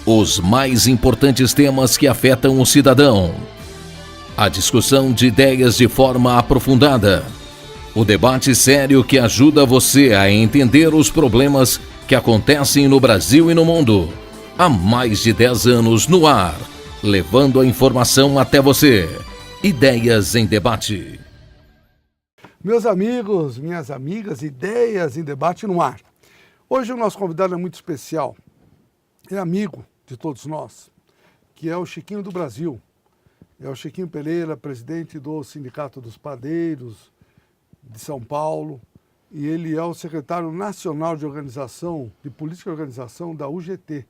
Os mais importantes temas que afetam o cidadão. A discussão de ideias de forma aprofundada. O debate sério que ajuda você a entender os problemas que acontecem no Brasil e no mundo. Há mais de 10 anos no ar, levando a informação até você. Ideias em Debate. Meus amigos, minhas amigas, Ideias em Debate no ar. Hoje o nosso convidado é muito especial. É amigo de todos nós, que é o Chiquinho do Brasil. É o Chiquinho Pereira, presidente do Sindicato dos Padeiros de São Paulo, e ele é o secretário nacional de organização, de política e organização da UGT.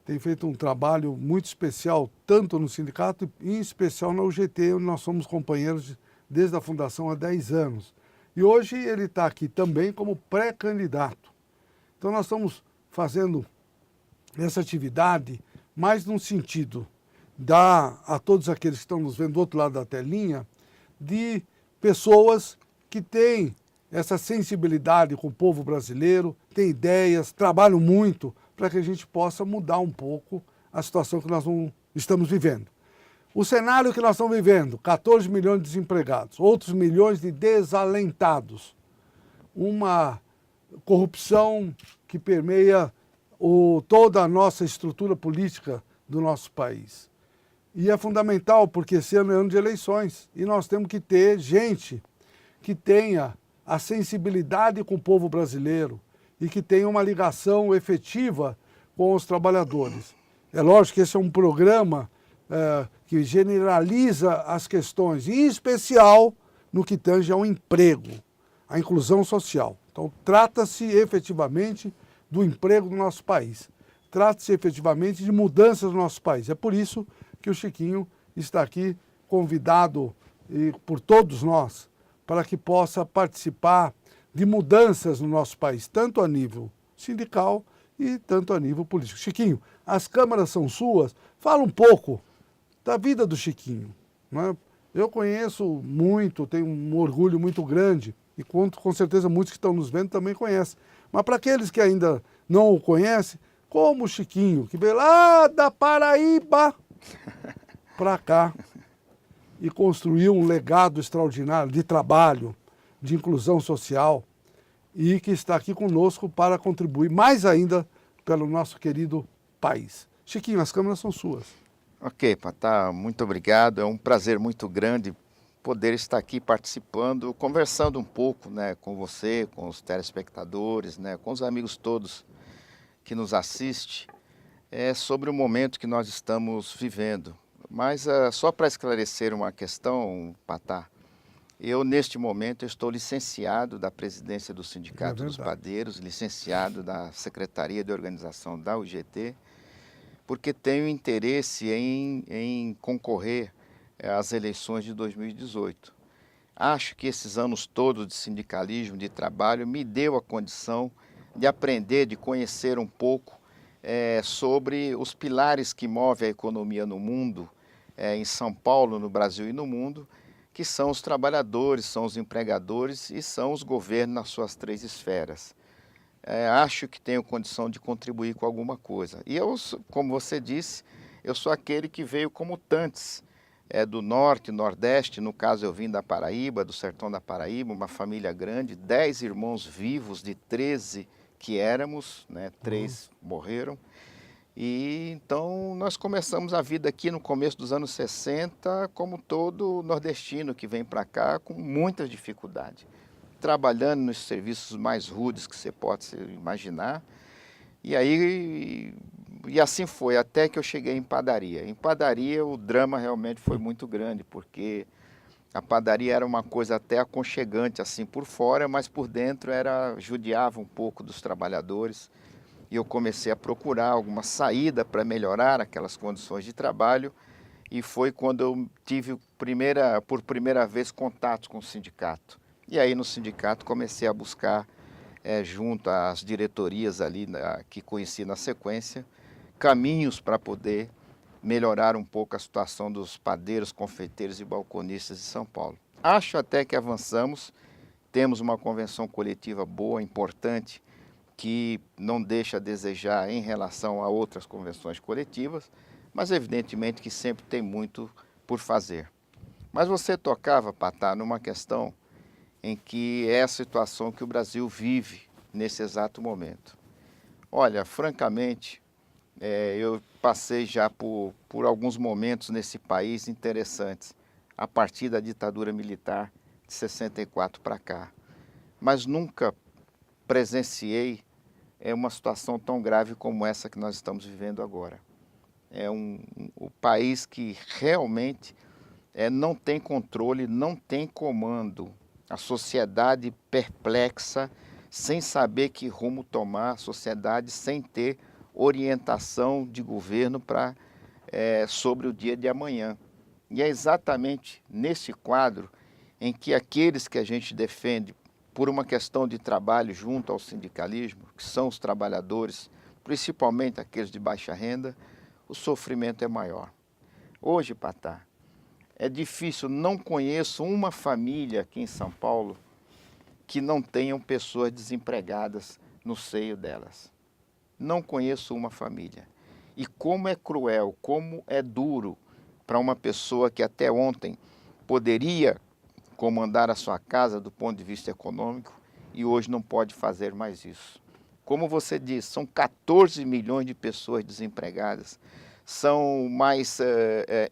Tem feito um trabalho muito especial, tanto no sindicato e em especial na UGT, onde nós somos companheiros desde a fundação há 10 anos. E hoje ele está aqui também como pré-candidato. Então nós estamos fazendo essa atividade mais num sentido dar a todos aqueles que estão nos vendo do outro lado da telinha, de pessoas que têm essa sensibilidade com o povo brasileiro, têm ideias, trabalham muito para que a gente possa mudar um pouco a situação que nós estamos vivendo. O cenário que nós estamos vivendo, 14 milhões de desempregados, outros milhões de desalentados, uma corrupção que permeia toda a nossa estrutura política do nosso país. E é fundamental porque esse ano é ano de eleições e nós temos que ter gente que tenha a sensibilidade com o povo brasileiro e que tenha uma ligação efetiva com os trabalhadores. É lógico que esse é um programa que generaliza as questões, em especial no que tange ao emprego, à inclusão social. Então, trata-se efetivamente do emprego do nosso país. Trata-se efetivamente de mudanças no nosso país. É por isso que o Chiquinho está aqui convidado por todos nós para que possa participar de mudanças no nosso país, tanto a nível sindical e tanto a nível político. Chiquinho, as câmaras são suas. Fala um pouco da vida do Chiquinho, né? Eu conheço muito, tenho um orgulho muito grande e com certeza muitos que estão nos vendo também conhecem. Mas para aqueles que ainda não o conhecem, como o Chiquinho, que veio lá da Paraíba para cá e construiu um legado extraordinário de trabalho, de inclusão social e que está aqui conosco para contribuir mais ainda pelo nosso querido país. Chiquinho, as câmeras são suas. Ok, Patá, muito obrigado. É um prazer muito grande poder estar aqui participando, conversando um pouco, né, com você, com os telespectadores, né, com os amigos todos que nos assistem, sobre o momento que nós estamos vivendo. Mas só para esclarecer uma questão, Patá, eu neste momento estou licenciado da presidência do Sindicato dos Padeiros, licenciado da Secretaria de Organização da UGT, porque tenho interesse em concorrer às eleições de 2018. Acho que esses anos todos de sindicalismo, de trabalho, me deu a condição de aprender, de conhecer um pouco sobre os pilares que movem a economia no mundo, em São Paulo, no Brasil e no mundo, que são os trabalhadores, são os empregadores e são os governos nas suas 3 esferas. Acho que tenho condição de contribuir com alguma coisa. E eu, como você disse, eu sou aquele que veio como tantos, do norte, nordeste, no caso eu vim da Paraíba, do sertão da Paraíba, uma família grande, 10 irmãos vivos de 13 que éramos, né, 3 morreram. E então nós começamos a vida aqui no começo dos anos 60, como todo nordestino que vem para cá com muitas dificuldades, trabalhando nos serviços mais rudes que você pode imaginar. E assim foi, até que eu cheguei em padaria. Em padaria o drama realmente foi muito grande, porque a padaria era uma coisa até aconchegante assim por fora, mas por dentro judiava um pouco dos trabalhadores. E eu comecei a procurar alguma saída para melhorar aquelas condições de trabalho. E foi quando eu tive por primeira vez contato com o sindicato. E aí no sindicato comecei a buscar, junto às diretorias ali que conheci na sequência, caminhos para poder melhorar um pouco a situação dos padeiros, confeiteiros e balconistas de São Paulo. Acho até que avançamos, temos uma convenção coletiva boa, importante, que não deixa a desejar em relação a outras convenções coletivas, mas evidentemente que sempre tem muito por fazer. Mas você tocava, Patá, numa questão em que é a situação que o Brasil vive nesse exato momento. Olha, francamente, eu passei já por alguns momentos nesse país interessantes, a partir da ditadura militar de 64 para cá. Mas nunca presenciei uma situação tão grave como essa que nós estamos vivendo agora. É o país que realmente não tem controle, não tem comando. A sociedade perplexa, sem saber que rumo tomar, a sociedade sem ter orientação de governo sobre o dia de amanhã. E é exatamente nesse quadro em que aqueles que a gente defende por uma questão de trabalho junto ao sindicalismo, que são os trabalhadores, principalmente aqueles de baixa renda, o sofrimento é maior. Hoje, Patá, é difícil, não conheço uma família aqui em São Paulo que não tenham pessoas desempregadas no seio delas. Não conheço uma família. E como é cruel, como é duro para uma pessoa que até ontem poderia comandar a sua casa do ponto de vista econômico e hoje não pode fazer mais isso. Como você disse, são 14 milhões de pessoas desempregadas. São mais,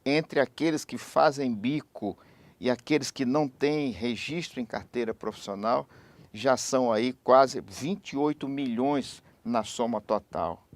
entre aqueles que fazem bico e aqueles que não têm registro em carteira profissional, já são aí quase 28 milhões na soma total.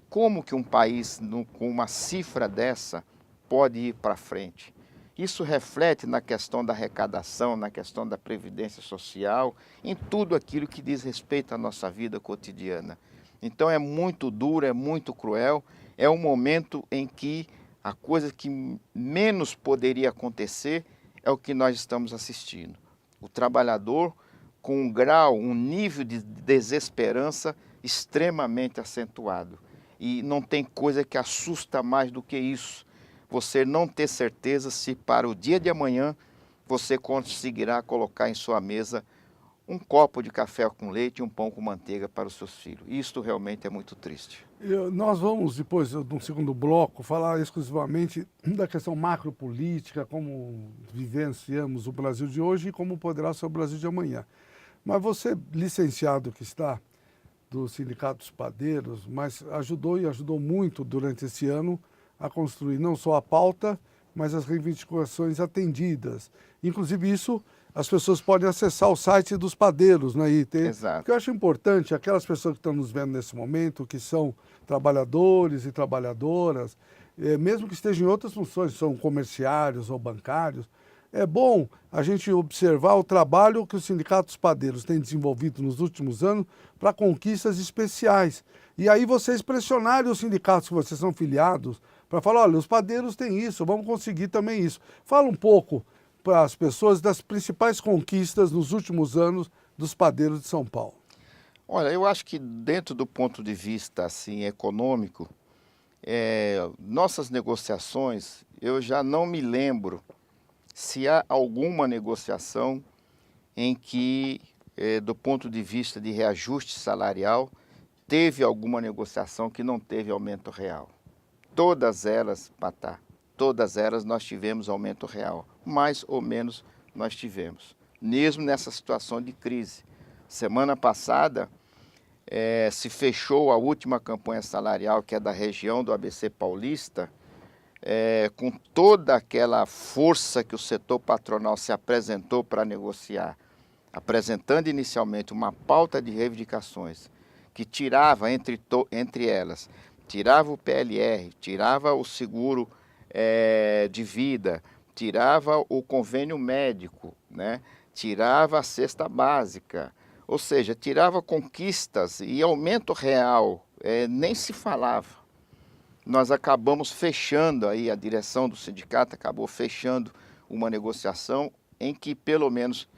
Como que um país com uma cifra dessa pode ir para frente? Isso reflete na questão da arrecadação, na questão da previdência social, em tudo aquilo que diz respeito à nossa vida cotidiana. Então é muito duro, é muito cruel, é um momento em que a coisa que menos poderia acontecer é o que nós estamos assistindo. O trabalhador com um grau, um nível de desesperança extremamente acentuado. E não tem coisa que assusta mais do que isso. Você não ter certeza se para o dia de amanhã você conseguirá colocar em sua mesa um copo de café com leite e um pão com manteiga para os seus filhos. Isto realmente é muito triste. Nós vamos, depois, no segundo bloco, falar exclusivamente da questão macropolítica, como vivenciamos o Brasil de hoje e como poderá ser o Brasil de amanhã. Mas você, licenciado que está do Sindicato dos Padeiros, mas ajudou muito durante esse ano a construir não só a pauta, mas as reivindicações atendidas. Inclusive isso, as pessoas podem acessar o site dos padeiros, né? Exato. Porque eu acho importante, aquelas pessoas que estão nos vendo nesse momento, que são trabalhadores e trabalhadoras, mesmo que estejam em outras funções, são comerciários ou bancários, é bom a gente observar o trabalho que os sindicatos padeiros têm desenvolvido nos últimos anos para conquistas especiais. E aí vocês pressionarem os sindicatos que vocês são filiados para falar, olha, os padeiros têm isso, vamos conseguir também isso. Fala um pouco para as pessoas das principais conquistas nos últimos anos dos padeiros de São Paulo. Olha, eu acho que dentro do ponto de vista assim, econômico, nossas negociações, eu já não me lembro se há alguma negociação em que, do ponto de vista de reajuste salarial, teve alguma negociação que não teve aumento real. Todas elas, Patá, todas elas nós tivemos aumento real, mais ou menos nós tivemos, mesmo nessa situação de crise. Semana passada se fechou a última campanha salarial, que é da região do ABC Paulista, com toda aquela força que o setor patronal se apresentou para negociar, apresentando inicialmente uma pauta de reivindicações que tirava entre elas, tirava o PLR, tirava o seguro de vida, tirava o convênio médico, né? Tirava a cesta básica, ou seja, tirava conquistas e aumento real, nem se falava. Nós acabamos fechando, aí a direção do sindicato acabou fechando uma negociação em que pelo menos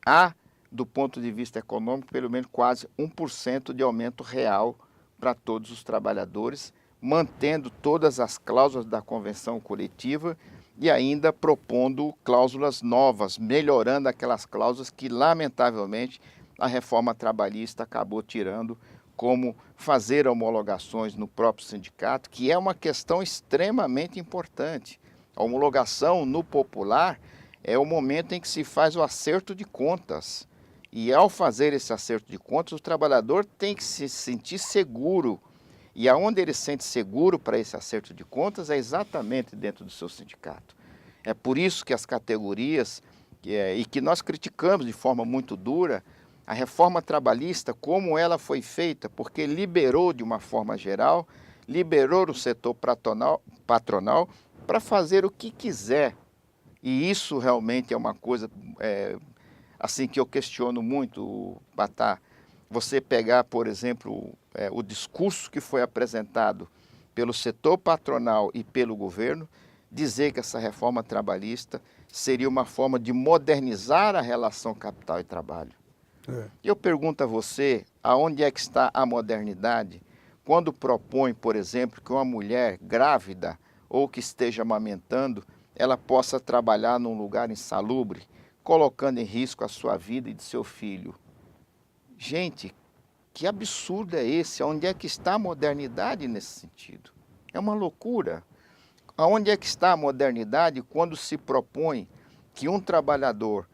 há, do ponto de vista econômico, pelo menos quase 1% de aumento real para todos os trabalhadores, mantendo todas as cláusulas da convenção coletiva e ainda propondo cláusulas novas, melhorando aquelas cláusulas que, lamentavelmente, a reforma trabalhista acabou tirando como fazer homologações no próprio sindicato, que é uma questão extremamente importante. A homologação no popular é o momento em que se faz o acerto de contas. E ao fazer esse acerto de contas, o trabalhador tem que se sentir seguro. E aonde ele se sente seguro para esse acerto de contas é exatamente dentro do seu sindicato. É por isso que as categorias, e que nós criticamos de forma muito dura, a reforma trabalhista, como ela foi feita, porque liberou de uma forma geral, liberou o setor patronal para fazer o que quiser. E isso realmente é uma coisa assim que eu questiono muito, Batá. Você pegar, por exemplo, o discurso que foi apresentado pelo setor patronal e pelo governo, dizer que essa reforma trabalhista seria uma forma de modernizar a relação capital e trabalho. Eu pergunto a você, aonde é que está a modernidade quando propõe, por exemplo, que uma mulher grávida ou que esteja amamentando, ela possa trabalhar num lugar insalubre, colocando em risco a sua vida e de seu filho? Gente, que absurdo é esse? Onde é que está a modernidade nesse sentido? É uma loucura. Aonde é que está a modernidade quando se propõe que um trabalhador,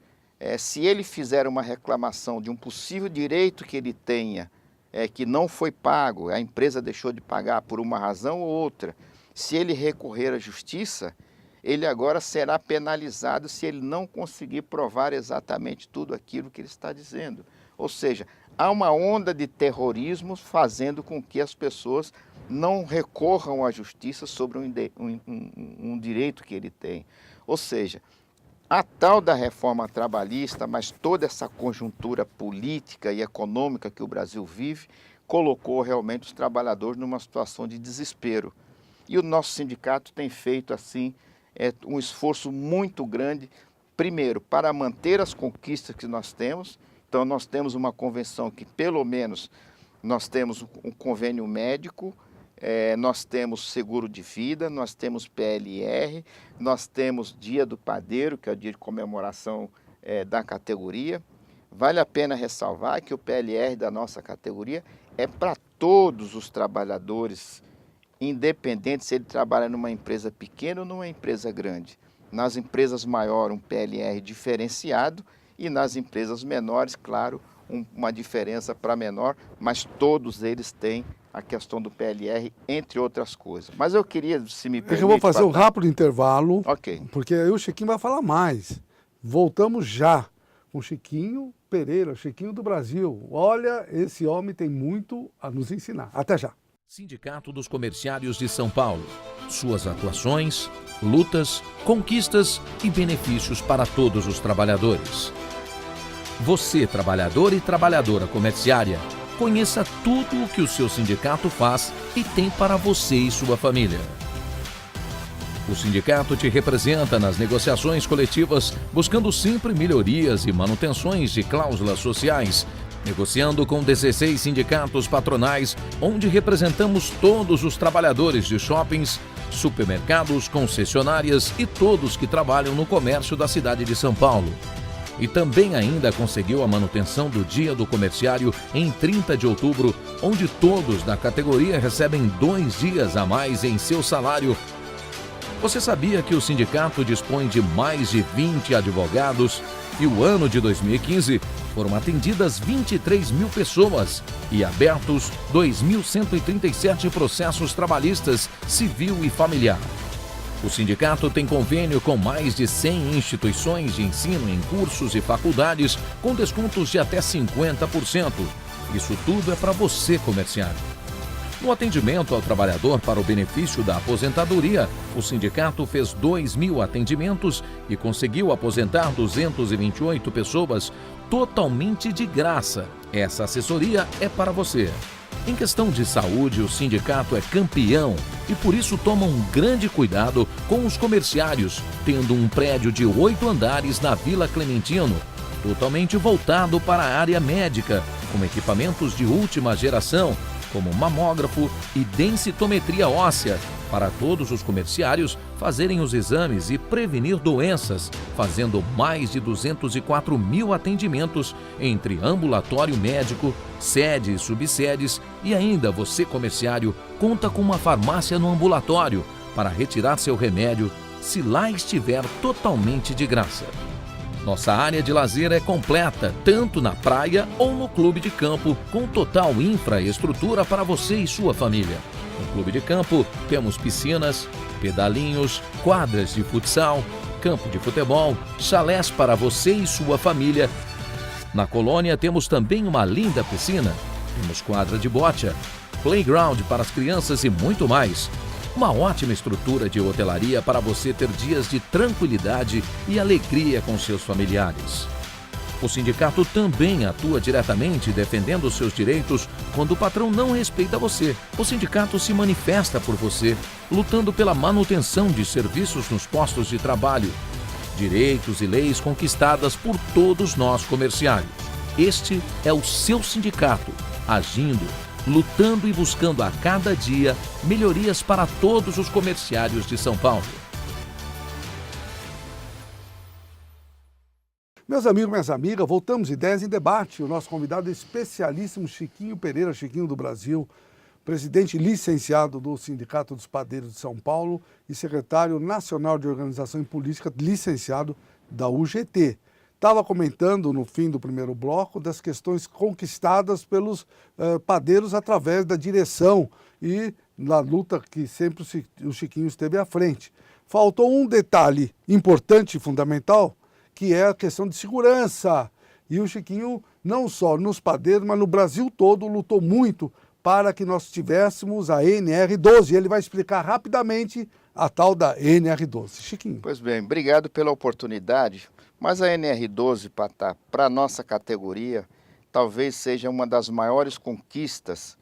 se ele fizer uma reclamação de um possível direito que ele tenha, que não foi pago, a empresa deixou de pagar por uma razão ou outra, se ele recorrer à justiça, ele agora será penalizado se ele não conseguir provar exatamente tudo aquilo que ele está dizendo. Ou seja, há uma onda de terrorismo fazendo com que as pessoas não recorram à justiça sobre um direito que ele tem. Ou seja, a tal da reforma trabalhista, mas toda essa conjuntura política e econômica que o Brasil vive, colocou realmente os trabalhadores numa situação de desespero. E o nosso sindicato tem feito, assim, um esforço muito grande, primeiro, para manter as conquistas que nós temos. Então, nós temos uma convenção que, pelo menos, nós temos um convênio médico, nós temos seguro de vida, nós temos PLR, nós temos Dia do Padeiro, que é o dia de comemoração da categoria. Vale a pena ressalvar que o PLR da nossa categoria é para todos os trabalhadores, independente se ele trabalha numa empresa pequena ou numa empresa grande. Nas empresas maiores, um PLR diferenciado, e nas empresas menores, claro, uma diferença para menor, mas todos eles têm a questão do PLR, entre outras coisas. Mas eu queria, se me permite... Eu vou fazer um rápido intervalo, Ok. Porque aí o Chiquinho vai falar mais. Voltamos já com Chiquinho Pereira, Chiquinho do Brasil. Olha, esse homem tem muito a nos ensinar. Até já. Sindicato dos Comerciários de São Paulo. Suas atuações, lutas, conquistas e benefícios para todos os trabalhadores. Você, trabalhador e trabalhadora comerciária, conheça tudo o que o seu sindicato faz e tem para você e sua família. O sindicato te representa nas negociações coletivas, buscando sempre melhorias e manutenções de cláusulas sociais, negociando com 16 sindicatos patronais, onde representamos todos os trabalhadores de shoppings, supermercados, concessionárias e todos que trabalham no comércio da cidade de São Paulo. E também ainda conseguiu a manutenção do Dia do Comerciário em 30 de outubro, onde todos da categoria recebem 2 dias a mais em seu salário. Você sabia que o sindicato dispõe de mais de 20 advogados e o ano de 2015 foram atendidas 23 mil pessoas e abertos 2.137 processos trabalhistas, civil e familiar. O sindicato tem convênio com mais de 100 instituições de ensino em cursos e faculdades com descontos de até 50%. Isso tudo é para você, comerciário. No atendimento ao trabalhador para o benefício da aposentadoria, o sindicato fez 2.000 atendimentos e conseguiu aposentar 228 pessoas totalmente de graça. Essa assessoria é para você. Em questão de saúde, o sindicato é campeão e por isso toma um grande cuidado com os comerciários, tendo um prédio de 8 andares na Vila Clementino, totalmente voltado para a área médica, com equipamentos de última geração, como mamógrafo e densitometria óssea, para todos os comerciários fazerem os exames e prevenir doenças, fazendo mais de 204 mil atendimentos entre ambulatório médico, sedes e subsedes, e ainda você, comerciário, conta com uma farmácia no ambulatório para retirar seu remédio, se lá estiver totalmente de graça. Nossa área de lazer é completa, tanto na praia ou no clube de campo, com total infraestrutura para você e sua família. No clube de campo, temos piscinas, pedalinhos, quadras de futsal, campo de futebol, chalés para você e sua família. Na colônia, temos também uma linda piscina, temos quadra de bocha, playground para as crianças e muito mais. Uma ótima estrutura de hotelaria para você ter dias de tranquilidade e alegria com seus familiares. O sindicato também atua diretamente defendendo os seus direitos quando o patrão não respeita você. O sindicato se manifesta por você, lutando pela manutenção de serviços nos postos de trabalho, direitos e leis conquistadas por todos nós comerciários. Este é o seu sindicato, agindo, lutando e buscando a cada dia melhorias para todos os comerciários de São Paulo. Meus amigos, minhas amigas, voltamos Ideias em Debate. O nosso convidado é especialíssimo Chiquinho Pereira, Chiquinho do Brasil, presidente licenciado do Sindicato dos Padeiros de São Paulo e secretário nacional de Organização e Política licenciado da UGT. Estava comentando no fim do primeiro bloco das questões conquistadas pelos padeiros através da direção e na luta que sempre o Chiquinho esteve à frente. Faltou um detalhe importante e fundamental, que é a questão de segurança. E o Chiquinho, não só nos padeiros, mas no Brasil todo, lutou muito para que nós tivéssemos a NR12. Ele vai explicar rapidamente a tal da NR12. Chiquinho. Pois bem, obrigado pela oportunidade. Mas a NR12, Patá, para a nossa categoria, talvez seja uma das maiores conquistas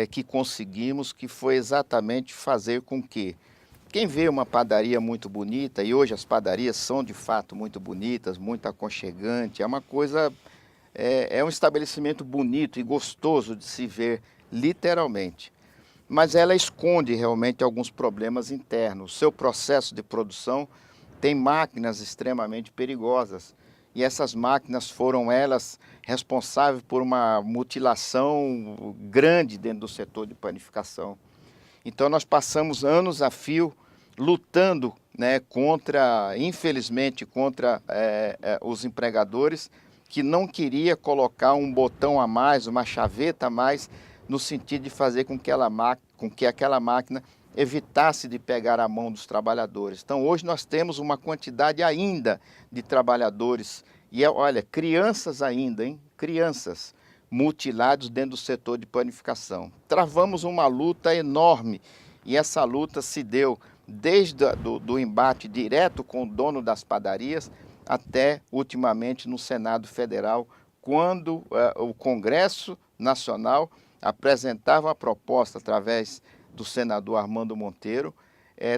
que conseguimos, que foi exatamente fazer com que quem vê uma padaria muito bonita, e hoje as padarias são de fato muito bonitas, muito aconchegantes, é uma coisa, é um estabelecimento bonito e gostoso de se ver, literalmente. Mas ela esconde realmente alguns problemas internos. O seu processo de produção tem máquinas extremamente perigosas. E essas máquinas foram elas responsáveis por uma mutilação grande dentro do setor de panificação. Então nós passamos anos a fio lutando, né, infelizmente, contra os empregadores que não queria colocar um botão a mais, uma chaveta a mais, no sentido de fazer com que aquela máquina evitasse de pegar a mão dos trabalhadores. Então hoje nós temos uma quantidade ainda de trabalhadores, e olha, crianças ainda, hein? Crianças mutilados dentro do setor de panificação. Travamos uma luta enorme, e essa luta se deu desde do embate direto com o dono das padarias até ultimamente no Senado Federal, quando o Congresso Nacional apresentava a proposta através do senador Armando Monteiro,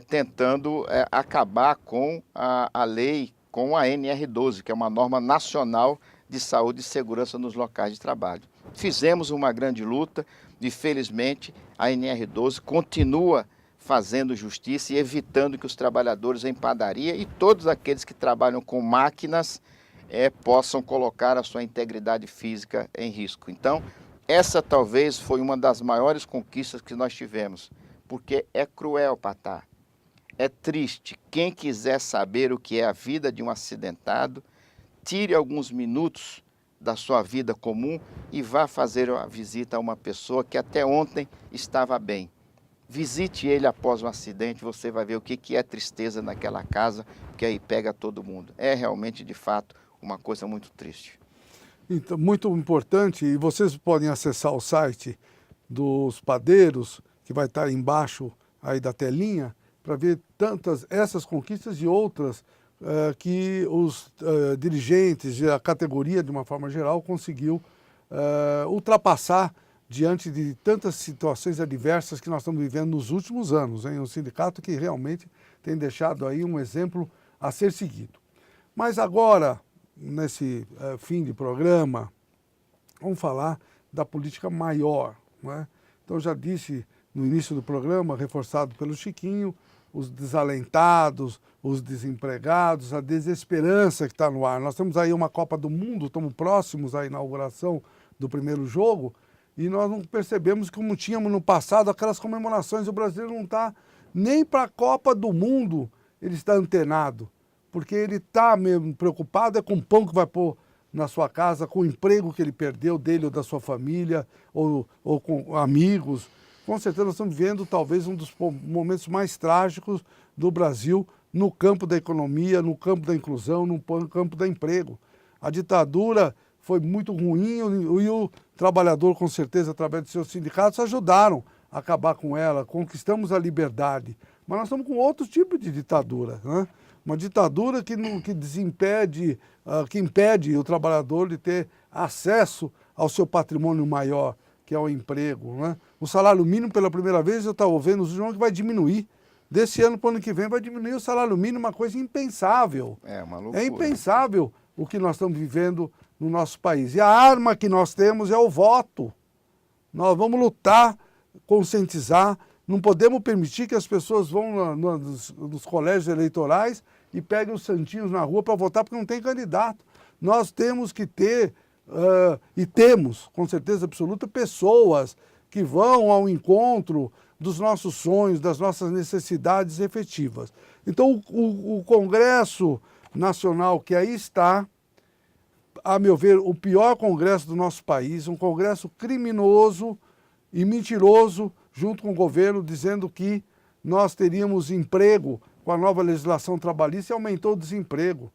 tentando acabar com a lei, com a NR12, que é uma norma nacional de saúde e segurança nos locais de trabalho. Fizemos uma grande luta e, felizmente, a NR12 continua fazendo justiça e evitando que os trabalhadores em padaria e todos aqueles que trabalham com máquinas possam colocar a sua integridade física em risco. Então, essa talvez foi uma das maiores conquistas que nós tivemos, porque é cruel, Patá, é triste. Quem quiser saber o que é a vida de um acidentado, tire alguns minutos da sua vida comum e vá fazer a visita a uma pessoa que até ontem estava bem. Visite ele após um acidente, você vai ver o que é tristeza naquela casa, porque aí pega todo mundo. É realmente, de fato, uma coisa muito triste. Então, muito importante, e vocês podem acessar o site dos padeiros, que vai estar embaixo aí da telinha, para ver tantas essas conquistas e outras que os dirigentes e a categoria, de uma forma geral, conseguiu ultrapassar diante de tantas situações adversas que nós estamos vivendo nos últimos anos, hein? Um sindicato que realmente tem deixado aí um exemplo a ser seguido. Mas agora, nesse fim de programa, vamos falar da política maior, não é? Então, eu já disse no início do programa, reforçado pelo Chiquinho, os desalentados, os desempregados, a desesperança que está no ar. Nós temos aí uma Copa do Mundo, estamos próximos à inauguração do primeiro jogo, e nós não percebemos, como tínhamos no passado, aquelas comemorações. O brasileiro não está nem para a Copa do Mundo, ele está antenado, porque ele está mesmo preocupado com o pão que vai pôr na sua casa, com o emprego que ele perdeu dele ou da sua família, ou com amigos. Com certeza nós estamos vivendo talvez um dos momentos mais trágicos do Brasil no campo da economia, no campo da inclusão, no campo do emprego. A ditadura foi muito ruim e o trabalhador, com certeza, através de seus sindicatos, ajudaram a acabar com ela, conquistamos a liberdade. Mas nós estamos com outro tipo de ditadura, né? Uma ditadura que impede o trabalhador de ter acesso ao seu patrimônio maior, que é o emprego, né? O salário mínimo, pela primeira vez, eu estava ouvindo o João, que vai diminuir. Desse ano para o ano que vem vai diminuir o salário mínimo, uma coisa impensável. É uma loucura. É impensável o que nós estamos vivendo no nosso país. E a arma que nós temos é o voto. Nós vamos lutar, conscientizar. Não podemos permitir que as pessoas vão nos colégios eleitorais e peguem os santinhos na rua para votar, porque não tem candidato. Nós temos que ter, e temos, com certeza absoluta, pessoas que vão ao encontro dos nossos sonhos, das nossas necessidades efetivas. Então, o Congresso Nacional que aí está, a meu ver, o pior Congresso do nosso país, um Congresso criminoso e mentiroso, junto com o governo, dizendo que nós teríamos emprego com a nova legislação trabalhista, e aumentou o desemprego.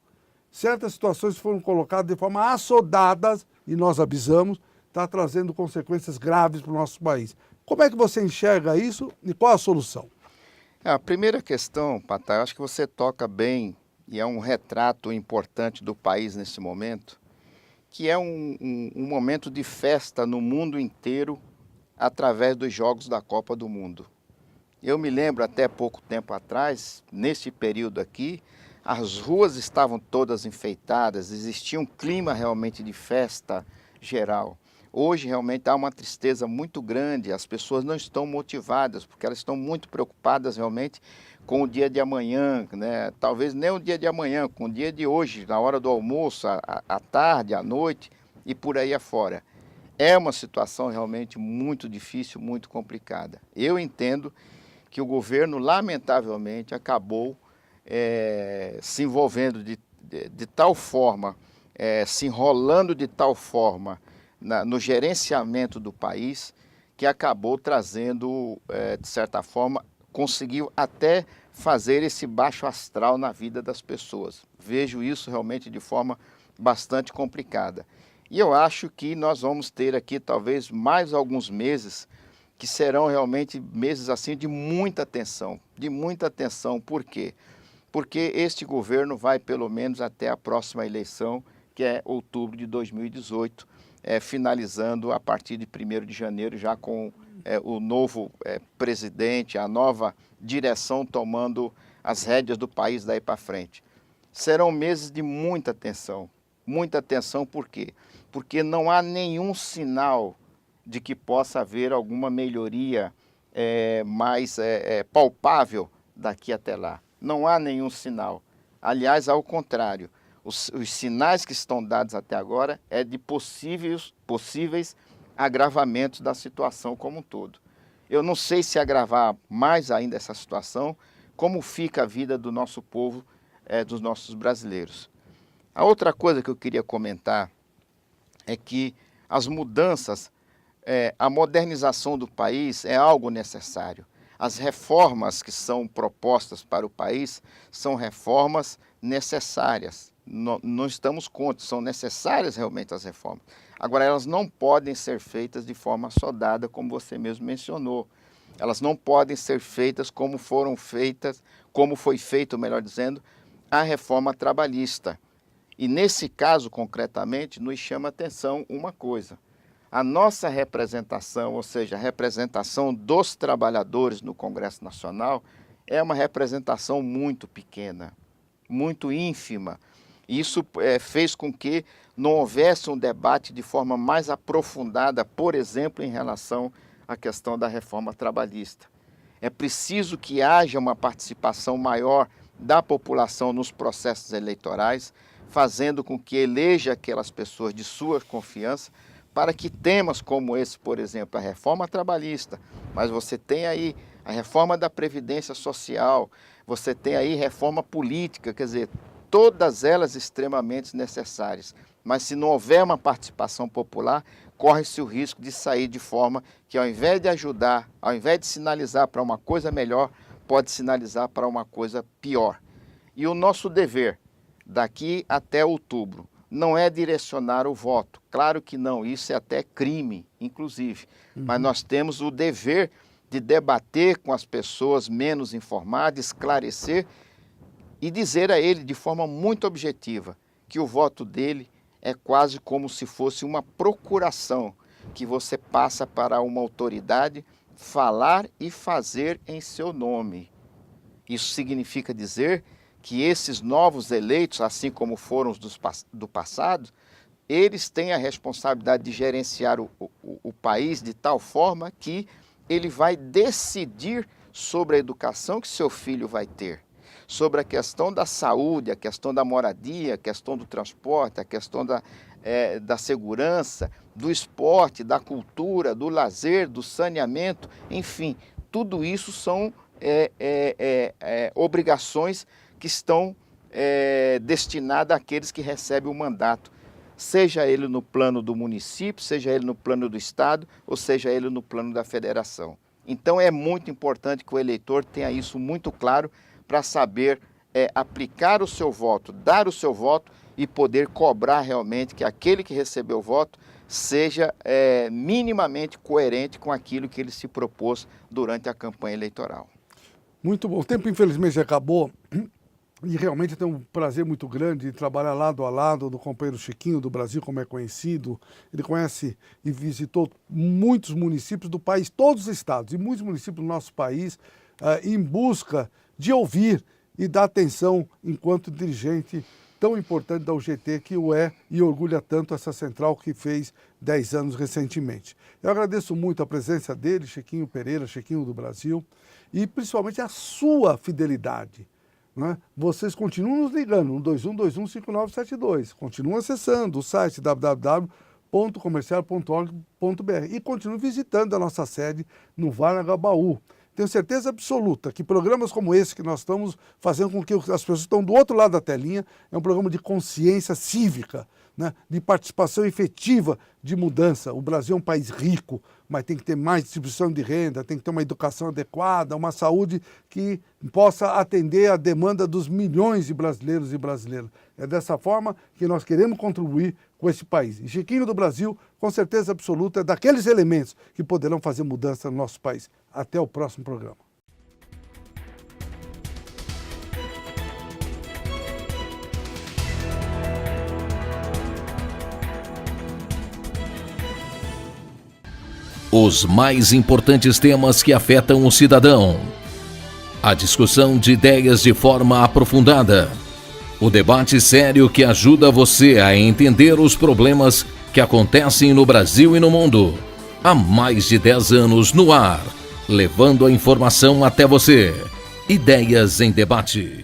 Certas situações foram colocadas de forma assodadas, e nós avisamos, está trazendo consequências graves para o nosso país. Como é que você enxerga isso e qual a solução? A primeira questão, Patá, eu acho que você toca bem, e é um retrato importante do país nesse momento, que é um momento de festa no mundo inteiro através dos Jogos da Copa do Mundo. Eu me lembro até pouco tempo atrás, nesse período aqui, as ruas estavam todas enfeitadas, existia um clima realmente de festa geral. Hoje realmente há uma tristeza muito grande, as pessoas não estão motivadas, porque elas estão muito preocupadas realmente com o dia de amanhã, né? Talvez nem o dia de amanhã, com o dia de hoje, na hora do almoço, à tarde, à noite e por aí afora. É uma situação realmente muito difícil, muito complicada. Eu entendo que o governo, lamentavelmente, acabou se envolvendo de tal forma, se enrolando de tal forma no gerenciamento do país, que acabou trazendo, de certa forma, conseguiu até fazer esse baixo astral na vida das pessoas. Vejo isso realmente de forma bastante complicada. E eu acho que nós vamos ter aqui talvez mais alguns meses que serão realmente meses assim de muita tensão. Por quê? Porque este governo vai pelo menos até a próxima eleição, que é outubro de 2018, finalizando a partir de 1º de janeiro, já com o novo presidente, a nova direção tomando as rédeas do país daí para frente. Serão meses de muita tensão. Muita tensão por quê? Porque não há nenhum sinal de que possa haver alguma melhoria mais palpável daqui até lá. Não há nenhum sinal. Aliás, ao contrário, os sinais que estão dados até agora é de possíveis agravamentos da situação como um todo. Eu não sei se agravar mais ainda essa situação, como fica a vida do nosso povo, dos nossos brasileiros. A outra coisa que eu queria comentar é que as mudanças, a modernização do país é algo necessário. As reformas que são propostas para o país são reformas necessárias. Não estamos contra, são necessárias realmente as reformas. Agora, elas não podem ser feitas de forma assodada, como você mesmo mencionou. Elas não podem ser feitas como foram feitas, como foi feito, melhor dizendo, a reforma trabalhista. E nesse caso, concretamente, nos chama a atenção uma coisa. A nossa representação, ou seja, a representação dos trabalhadores no Congresso Nacional, é uma representação muito pequena, muito ínfima. Isso fez com que não houvesse um debate de forma mais aprofundada, por exemplo, em relação a questão da reforma trabalhista. É preciso que haja uma participação maior da população nos processos eleitorais, fazendo com que eleja aquelas pessoas de sua confiança, para que temas como esse, por exemplo, a reforma trabalhista, mas você tem aí a reforma da Previdência Social, você tem aí reforma política, quer dizer, todas elas extremamente necessárias. Mas se não houver uma participação popular, corre-se o risco de sair de forma que, ao invés de ajudar, ao invés de sinalizar para uma coisa melhor, pode sinalizar para uma coisa pior. E o nosso dever, daqui até outubro, não é direcionar o voto. Claro que não, isso é até crime, inclusive. Mas nós temos o dever de debater com as pessoas menos informadas, esclarecer e dizer a ele de forma muito objetiva que o voto dele é quase como se fosse uma procuração que você passa para uma autoridade falar e fazer em seu nome. Isso significa dizer que esses novos eleitos, assim como foram os do passado, eles têm a responsabilidade de gerenciar o país de tal forma que ele vai decidir sobre a educação que seu filho vai ter, sobre a questão da saúde, a questão da moradia, a questão do transporte, a questão da segurança, do esporte, da cultura, do lazer, do saneamento, enfim, tudo isso são obrigações que estão destinadas àqueles que recebem o mandato, seja ele no plano do município, seja ele no plano do estado, ou seja ele no plano da federação. Então é muito importante que o eleitor tenha isso muito claro para saber aplicar o seu voto, dar o seu voto e poder cobrar realmente que aquele que recebeu o voto seja minimamente coerente com aquilo que ele se propôs durante a campanha eleitoral. Muito bom. O tempo, infelizmente, acabou. E realmente tem um prazer muito grande de trabalhar lado a lado do companheiro Chiquinho do Brasil, como é conhecido. Ele conhece e visitou muitos municípios do país, todos os estados e muitos municípios do nosso país, em busca de ouvir e dar atenção enquanto dirigente tão importante da UGT, que o é e orgulha tanto essa central que fez 10 anos recentemente. Eu agradeço muito a presença dele, Chiquinho Pereira, Chiquinho do Brasil, e principalmente a sua fidelidade. Né? Vocês continuam nos ligando no 21215972, continuam acessando o site www.comercial.org.br e continuam visitando a nossa sede no Varangabaú. Tenho certeza absoluta que programas como esse que nós estamos fazendo com que as pessoas que estão do outro lado da telinha é um programa de consciência cívica, né? De participação efetiva de mudança. O Brasil é um país rico, mas tem que ter mais distribuição de renda, tem que ter uma educação adequada, uma saúde que possa atender a demanda dos milhões de brasileiros e brasileiras. É dessa forma que nós queremos contribuir com esse país. E Chiquinho do Brasil, com certeza absoluta, é daqueles elementos que poderão fazer mudança no nosso país. Até o próximo programa. Os mais importantes temas que afetam o cidadão. A discussão de ideias de forma aprofundada. O debate sério que ajuda você a entender os problemas que acontecem no Brasil e no mundo. Há mais de 10 anos no ar, levando a informação até você. Ideias em Debate.